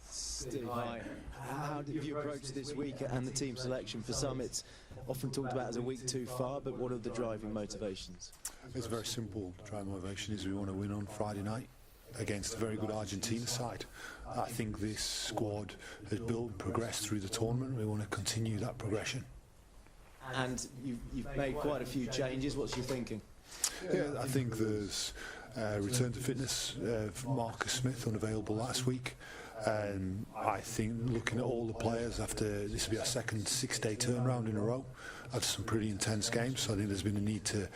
Steve, hi. How did you approach this week and the team selection? For some, it's often talked about as a week too far, but what are the driving motivations? It's very simple. The driving motivation is we want to win on Friday night against a very good Argentina side. I think this squad has built and progressed through the tournament. We want to continue that progression. And you've made quite a few changes. What's your thinking? Yeah, I think there's return to fitness of Marcus Smith, unavailable last week. I think looking at all the players after this will be our second 6-day turnaround in a row after some pretty intense games, so I think there's been a need to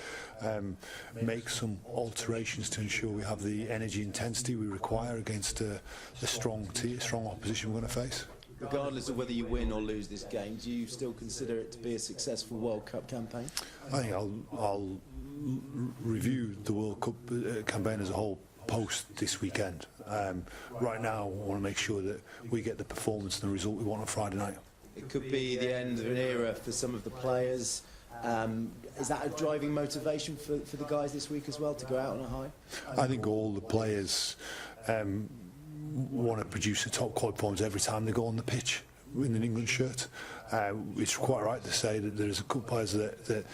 make some alterations to ensure we have the energy intensity we require against a strong opposition we're going to face. Regardless of whether you win or lose this game, do you still consider it to be a successful World Cup campaign? I think I'll review the World Cup campaign as a whole post this weekend. Right now I want to make sure that we get the performance and the result we want on Friday night. It could be the end of an era for some of the players. Is that a driving motivation for the guys this week as well, to go out on a high? I think all the players want to produce a top quality performance every time they go on the pitch in an England shirt. It's quite right to say that there's a couple of players that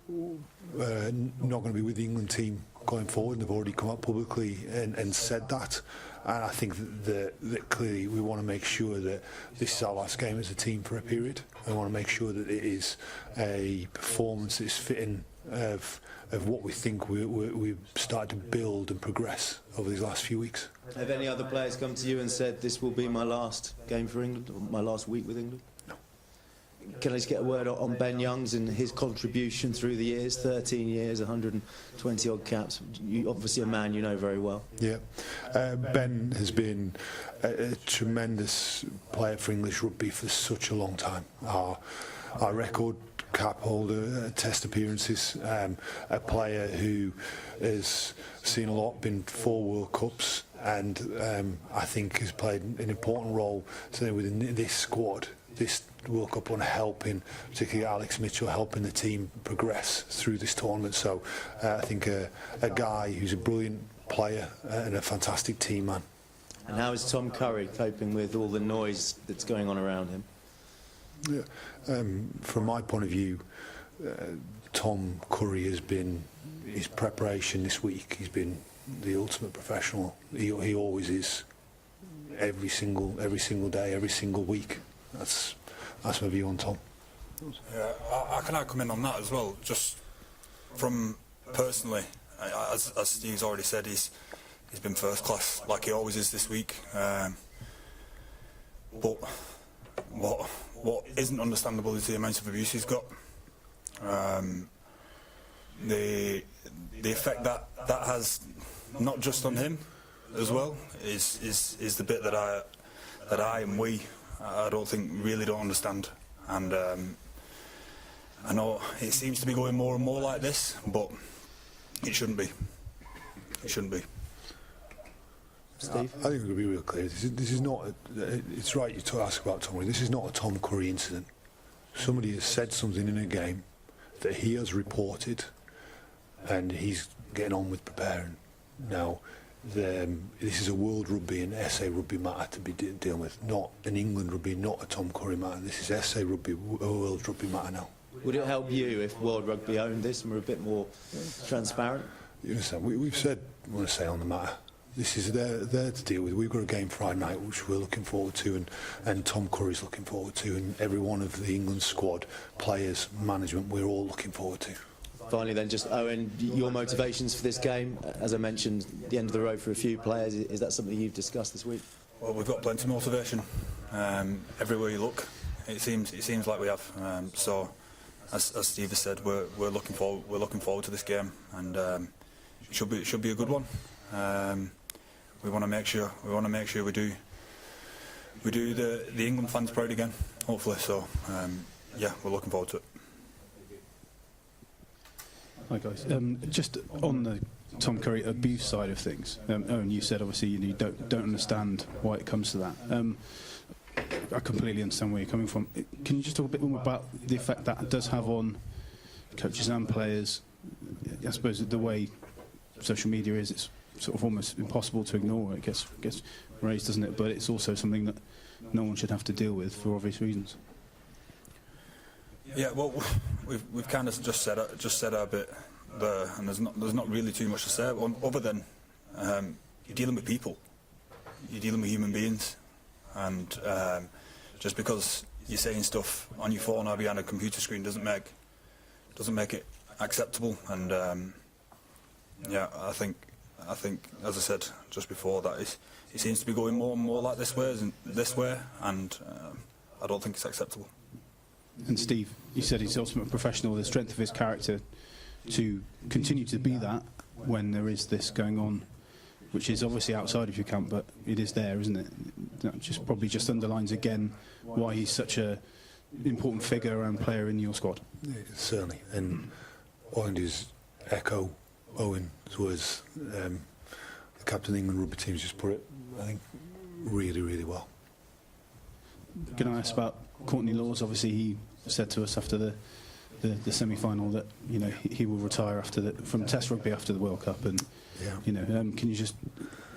not going to be with the England team going forward, and they've already come out publicly and said that. And I think that clearly we want to make sure that this is our last game as a team for a period. I want to make sure that it is a performance that's fitting of what we think we've started to build and progress over these last few weeks. Have any other players come to you and said, this will be my last game for England, or my last week with England? No. Can I just get a word on Ben Youngs and his contribution through the years, 13 years, 120 odd caps? Obviously a man you know very well. Yeah, Ben has been a tremendous player for English rugby for such a long time. Our record cap holder, test appearances, a player who has seen a lot, been 4 World Cups, and I think has played an important role today within this squad. This World Cup on helping, particularly Alex Mitchell, helping the team progress through this tournament. So I think a guy who's a brilliant player and a fantastic team man. And how is Tom Curry coping with all the noise that's going on around him? Yeah, from my point of view, Tom Curry has been, his preparation this week, he's been the ultimate professional. He always is, every single day, every single week. That's my view on Tom. Yeah, I can come in on that as well. Just from personally, as Steve's already said, he's been first class, like he always is this week. But what isn't understandable is the amount of abuse he's got. The effect that has, not just on him as well, is the bit that I and we, I don't think, really don't understand. And I know it seems to be going more and more like this, but it shouldn't be. It shouldn't be. Steve? I think we're going to be real clear. This is not. It's right you to ask about Tom Curry. This is not a Tom Curry incident. Somebody has said something in a game that he has reported, and he's getting on with preparing. Now, this is a World Rugby and SA Rugby matter to be dealing with, not an England Rugby, not a Tom Curry matter. This is SA Rugby, a World Rugby matter now. Would it help you if World Rugby owned this and were a bit more transparent? You understand? We've said, I want to say on the matter, this is there to deal with. We've got a game Friday night which we're looking forward to, and Tom Curry's looking forward to, and every one of the England squad, players, management, we're all looking forward to. Finally then, just Owen, your motivations for this game, as I mentioned, the end of the road for a few players, is that something you've discussed this week? Well, we've got plenty of motivation. Everywhere you look, it seems like we have. So, as Steve has said, we're looking forward to this game, and it should be a good one. We want to make sure we do the England fans proud again, hopefully. So, yeah, we're looking forward to it. Hi guys. Just on the Tom Curry abuse side of things, Owen, you said obviously you don't understand why it comes to that. I completely understand where you're coming from. Can you just talk a bit more about the effect that does have on coaches and players? I suppose the way social media is, sort of almost impossible to ignore. It gets raised, doesn't it? But it's also something that no one should have to deal with for obvious reasons. Yeah, well, we've kind of just said our bit there, and there's not really too much to say other than you're dealing with people, you're dealing with human beings, and just because you're saying stuff on your phone or behind a computer screen doesn't make it acceptable. And yeah, I think as I said just before, that it seems to be going more and more like this way, and I don't think it's acceptable. And Steve, you said he's the ultimate professional, the strength of his character to continue to be that when there is this going on, which is obviously outside of your camp, but it is there, isn't it? That probably just underlines again why he's such a important figure and player in your squad. Yeah, certainly, and all I can do is echo Owen's words. The captain of the England rugby team's just put it, I think, really, really well. Can I ask about Courtney Laws? Obviously, he said to us after the semi-final that he will retire from Test rugby after the World Cup, and can you just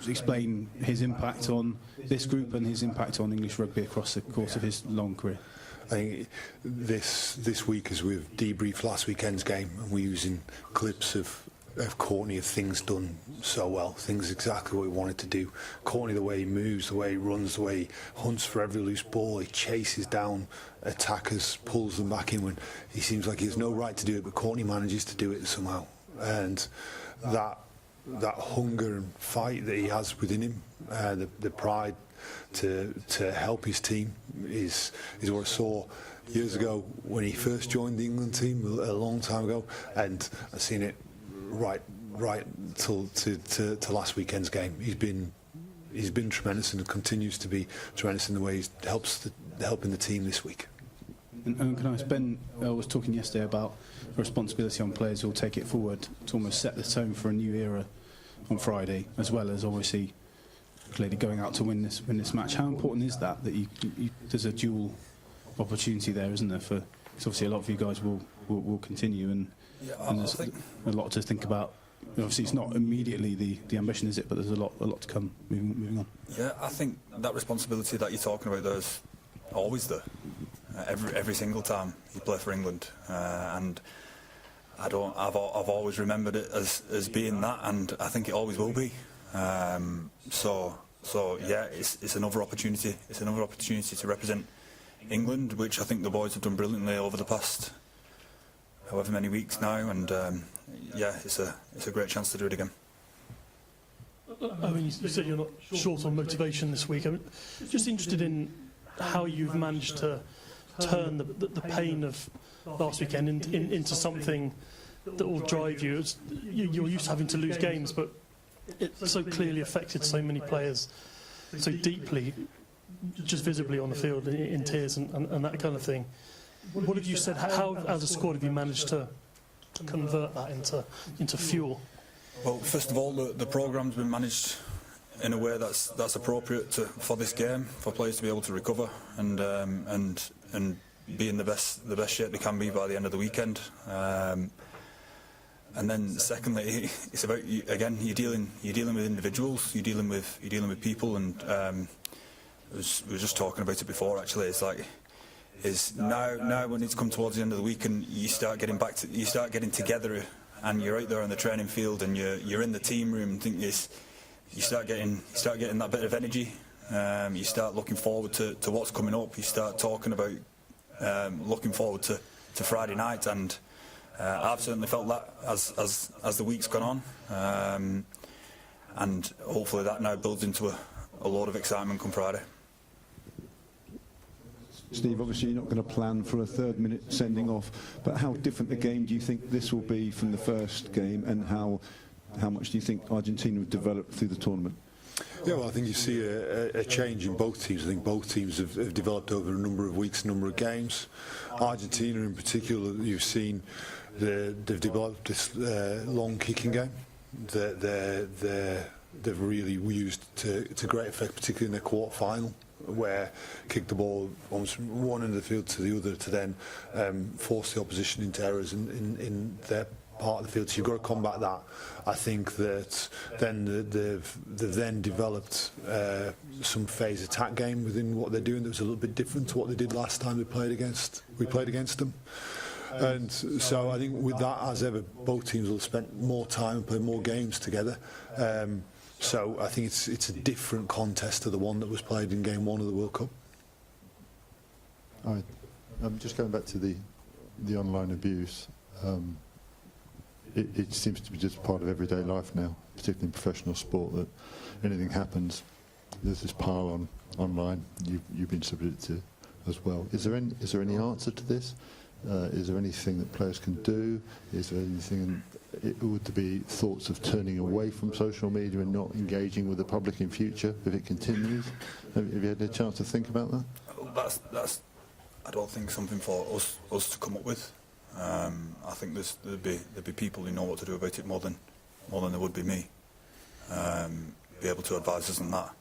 explain his impact on this group and his impact on English rugby across the course of his long career? I think this week, as we've debriefed last weekend's game, and we're using clips of Courtney, of things done so well, things exactly what he wanted to do. Courtney, the way he moves, the way he runs, the way he hunts for every loose ball, he chases down attackers, pulls them back in when he seems like he has no right to do it, but Courtney manages to do it somehow. And that hunger and fight that he has within him, the pride to help his team is what I saw years ago when he first joined the England team a long time ago, and I've seen it right till to last weekend's game. He's been tremendous and continues to be tremendous in the way he helping the team this week. And can I ask, Ben was talking yesterday about the responsibility on players who will take it forward to almost set the tone for a new era on Friday, as well as obviously clearly going out to win this match. How important is that there's a dual opportunity there, isn't there? Because obviously a lot of you guys will continue, and there's a lot to think about. Obviously, it's not immediately the ambition, is it? But there's a lot to come moving on. Yeah, I think that responsibility that you're talking about there is always there. Every single time you play for England, and I've always remembered it as being that, and I think it always will be. So yeah, it's another opportunity. It's another opportunity to represent England, which I think the boys have done brilliantly over the past however many weeks now, and yeah, it's a great chance to do it again. I mean, you said you're not short on motivation this week. I'm just interested in how you've managed to turn the pain of last weekend into something that will drive you. You're used to having to lose games, but it so clearly affected so many players so deeply, just visibly on the field, in tears and that kind of thing. What have you said? How, as a squad, have you managed to convert that into fuel? Well, first of all, the programme's been managed in a way that's appropriate for this game, for players to be able to recover and be in the best shape they can be by the end of the weekend. And then, secondly, it's about you're dealing with individuals, you're dealing with people, and we were just talking about it before. Actually, it's like now when it's come towards the end of the week and you start getting together, and you're out there on the training field and you're in the team room. I think you start getting that bit of energy. You start looking forward to what's coming up. You start talking about looking forward to Friday night, and I've certainly felt that as the week's gone on, and hopefully that now builds into a lot of excitement come Friday. Steve, obviously you're not going to plan for a third-minute sending off, but how different a game do you think this will be from the first game, and how much do you think Argentina have developed through the tournament? Yeah, well, I think you see a change in both teams. I think both teams have developed over a number of weeks, a number of games. Argentina in particular, you've seen they've developed this long kicking game that they've really used to great effect, particularly in their quarter-final, where kicked the ball almost from one end of the field to the other to then force the opposition into errors in their part of the field. So you've got to combat that. I think that then they've then developed some phase attack game within what they're doing that was a little bit different to what they did last time we played against them. And so I think with that, as ever, both teams will have spent more time and played more games together. So I think it's a different contest to the one that was played in Game 1 of the World Cup. All right. Just going back to the online abuse, it seems to be just part of everyday life now, particularly in professional sport, that anything happens, there's this pile on online. You've been subjected to as well. Is there any answer to this? Is there anything that players can do? Is there anything? Would there be thoughts of turning away from social media and not engaging with the public in future if it continues? Have you had a chance to think about that? That's I don't think something for us to come up with. I think there'd be people who know what to do about it more than there would be me. Be able to advise us on that.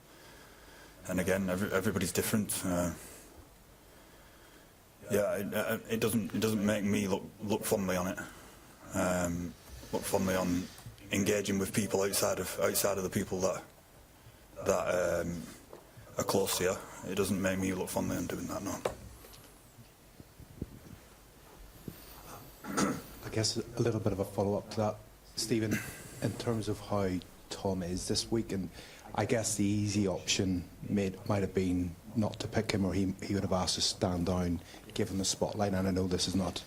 And again, everybody's different. It doesn't make me look fondly on it. Look fondly on engaging with people outside of the people that are close to you. It doesn't make me look fondly on doing that, no. I guess a little bit of a follow-up to that, Stephen, in terms of how Tom is this week, and I guess the easy option might have been not to pick him, or he would have asked to stand down, give him the spotlight. And I know this is not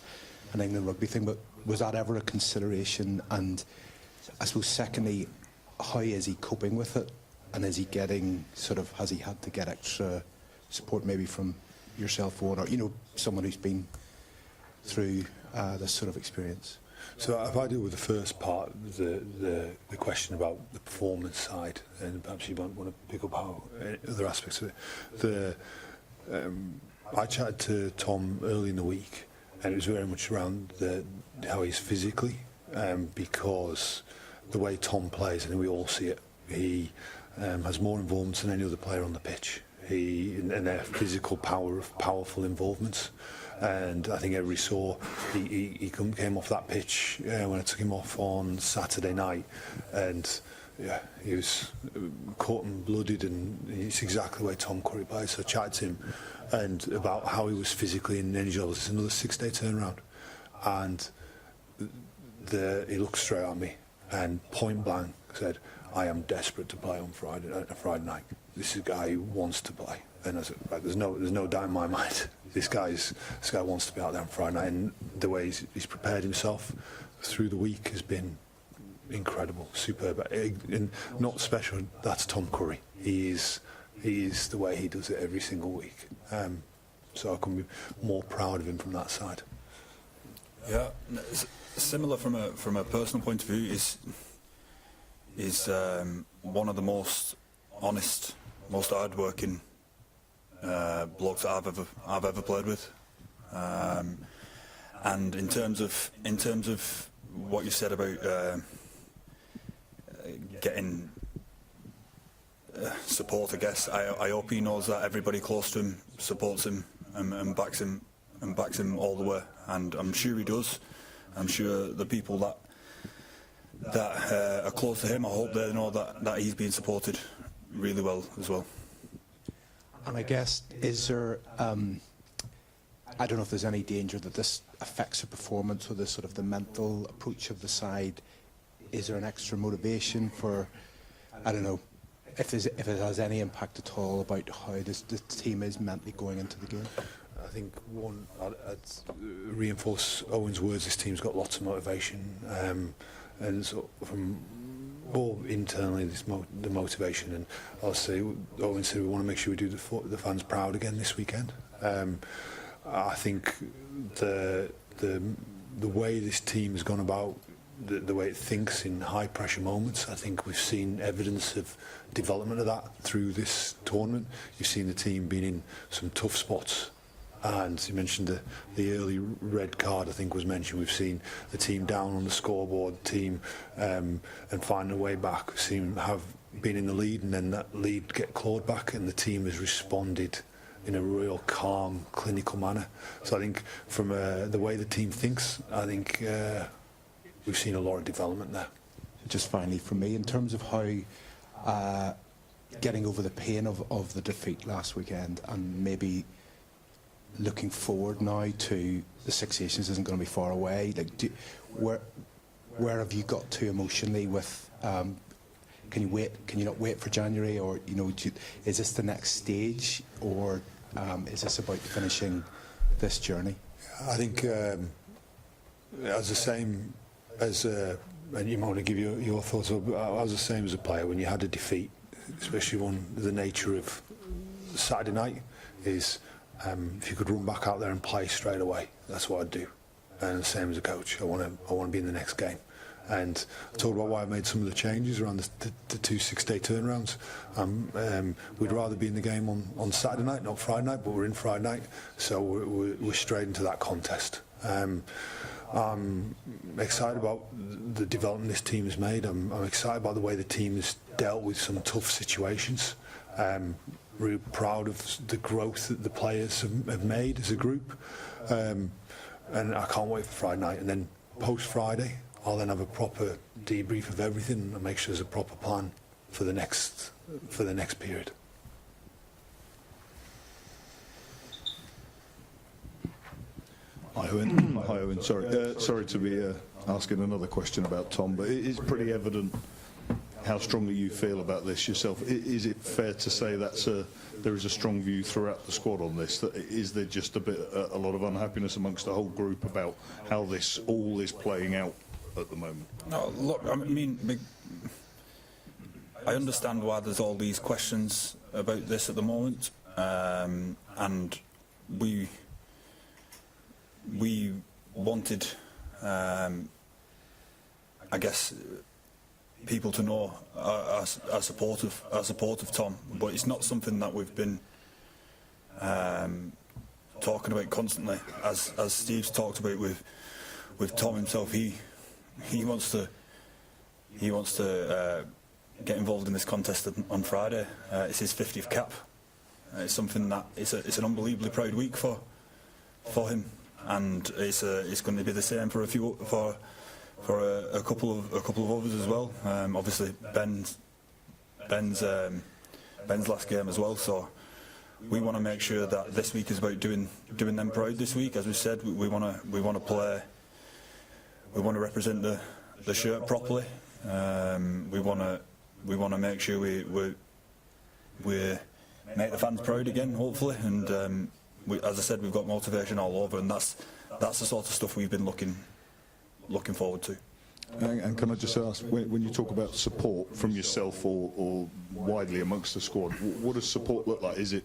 an England rugby thing, but was that ever a consideration? And I suppose secondly, how is he coping with it? And is he getting has he had to get extra support maybe from yourself, or someone who's been through this sort of experience? So if I deal with the first part, the question about the performance side, and perhaps you might want to pick up how other aspects of it. I chatted to Tom early in the week, and it was very much around how he's physically, because the way Tom plays, and we all see it, he has more involvement than any other player on the pitch. And their physical power of powerful involvements. And I think everybody saw he came off that pitch when I took him off on Saturday night, and he was caught and blooded, and it's exactly the way Tom Curry plays. So I chatted to him and about how he was physically and energy levels. It's another 6-day turnaround, and he looked straight at me and point blank said, "I am desperate to play on Friday night. This is a guy who wants to play." And I said, right, there's no doubt in my mind. This guy wants to be out there on Friday night, and the way he's prepared himself through the week has been incredible, superb, and not special. That's Tom Curry. He is the way he does it every single week. So I couldn't be more proud of him from that side. Yeah, similar from a personal point of view is one of the most honest, most hard-working blokes that I've ever played with. And in terms of what you said about getting support, I guess I hope he knows that everybody close to him supports him and backs him all the way, and I'm sure he does. I'm sure the people that are close to him, I hope they know that he's being supported really well as well. And I guess, is there, I don't know if there's any danger that this affects the performance or the mental approach of the side. Is there an extra motivation for, I don't know, if it has any impact at all about how the team is mentally going into the game? I think I'd reinforce Owen's words. This team's got lots of motivation, and so from all internally, the motivation. And I'll say, Owen said we want to make sure we do the fans proud again this weekend. I think the way this team has gone about, the way it thinks in high pressure moments, I think we've seen evidence of development of that through this tournament. You've seen the team being in some tough spots, and you mentioned the early red card, I think was mentioned. We've seen the team down on the scoreboard, team and finding a way back. We've seen have been in the lead and then that lead get clawed back, and the team has responded in a real calm, clinical manner. So I think from the way the team thinks, I think we've seen a lot of development there. Just finally from me, in terms of how getting over the pain of the defeat last weekend and maybe looking forward now to the Six Nations isn't going to be far away. Like, where have you got to emotionally with? Can you wait? Can you not wait for January, or is this the next stage, or is this about finishing this journey? I think as the same as, and you might want to give your thoughts. I was the same as a player when you had a defeat, especially on the nature of Saturday night. Is if you could run back out there and play straight away, that's what I'd do. And the same as a coach, I want to be in the next game. And I talked about why I made some of the changes around the 2 6-day turnarounds. We'd rather be in the game on Saturday night, not Friday night, but we're in Friday night, so we're straight into that contest. I'm excited about the development this team has made. I'm excited about the way the team has dealt with some tough situations. Really proud of the growth that the players have made as a group. And I can't wait for Friday night. And then post-Friday, I'll then have a proper debrief of everything and make sure there's a proper plan for the next period. Hi Owen. Sorry to be asking another question about Tom, but it is pretty evident how strongly you feel about this yourself. Is it fair to say there is a strong view throughout the squad on this? Is there just a lot of unhappiness amongst the whole group about how this all is playing out at the moment? No, look, I mean, I understand why there's all these questions about this at the moment, and we wanted, I guess, people to know our support of Tom, but it's not something that we've been talking about constantly. As Steve's talked about with Tom himself, he wants to get involved in this contest on Friday. It's his 50th cap. It's something that it's an unbelievably proud week for him, and it's going to be the same for a couple of others as well. Obviously Ben's last game as well. So we want to make sure that this week is about doing them proud. This week, as we said, we want to play. We want to represent the shirt properly. We want to make sure we make the fans proud again, hopefully. And as I said, we've got motivation all over, and that's the sort of stuff we've been looking forward to. And can I just ask, when you talk about support from yourself or widely amongst the squad, what does support look like? Is it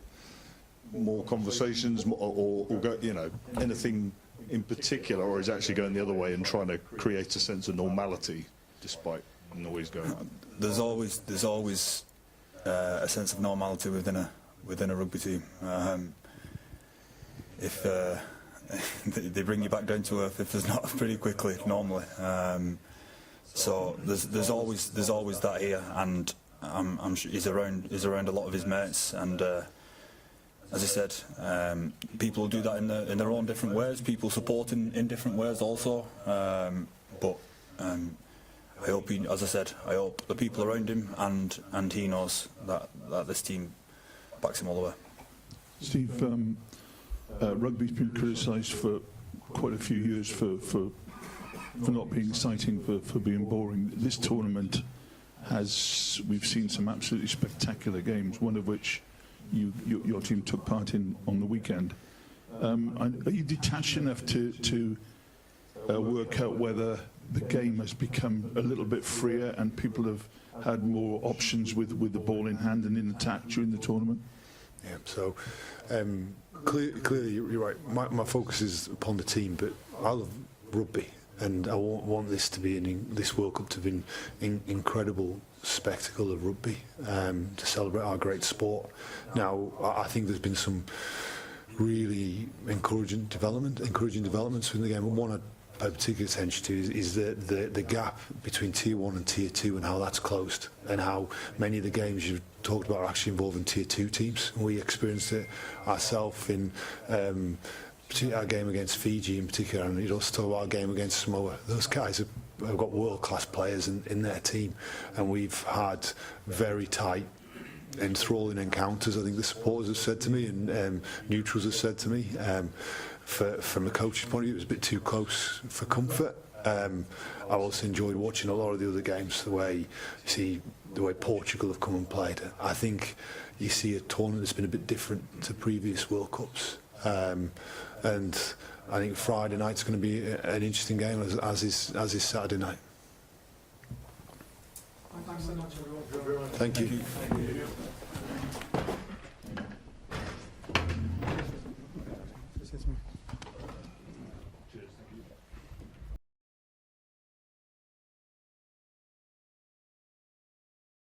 more conversations, or anything in particular, or is it actually going the other way and trying to create a sense of normality despite noise going on? There's always a sense of normality within a rugby team. If they bring you back down to earth if there's not pretty quickly normally. So there's always that here, and I'm sure he's around a lot of his mates, and as I said, people do that in their own different ways. People support in different ways also, but I hope I hope the people around him and he knows that this team backs him all the way. Steve, rugby's been criticised for quite a few years for not being exciting, for being boring. This tournament we've seen some absolutely spectacular games, one of which your team took part in on the weekend. Are you detached enough to work out whether the game has become a little bit freer and people have had more options with the ball in hand and in attack during the tournament? Yeah, so clearly you're right. My focus is upon the team, but I love rugby, and I want this to be this World Cup to be an incredible spectacle of rugby, to celebrate our great sport. Now, I think there's been some really encouraging developments within the game, and one I'd pay particular attention to is the gap between Tier 1 and Tier 2 and how that's closed, and how many of the games you've talked about are actually involving Tier 2 teams. We experienced it ourselves in our game against Fiji in particular, and you'd also talk about our game against Samoa. Those guys are have got world-class players in their team, and we've had very tight, enthralling encounters. I think the supporters have said to me, and neutrals have said to me. From a coach's point of view, it was a bit too close for comfort. I also enjoyed watching a lot of the other games, the way Portugal have come and played. I think you see a tournament that's been a bit different to previous World Cups, and I think Friday night's going to be an interesting game, as is Saturday night. Thank you.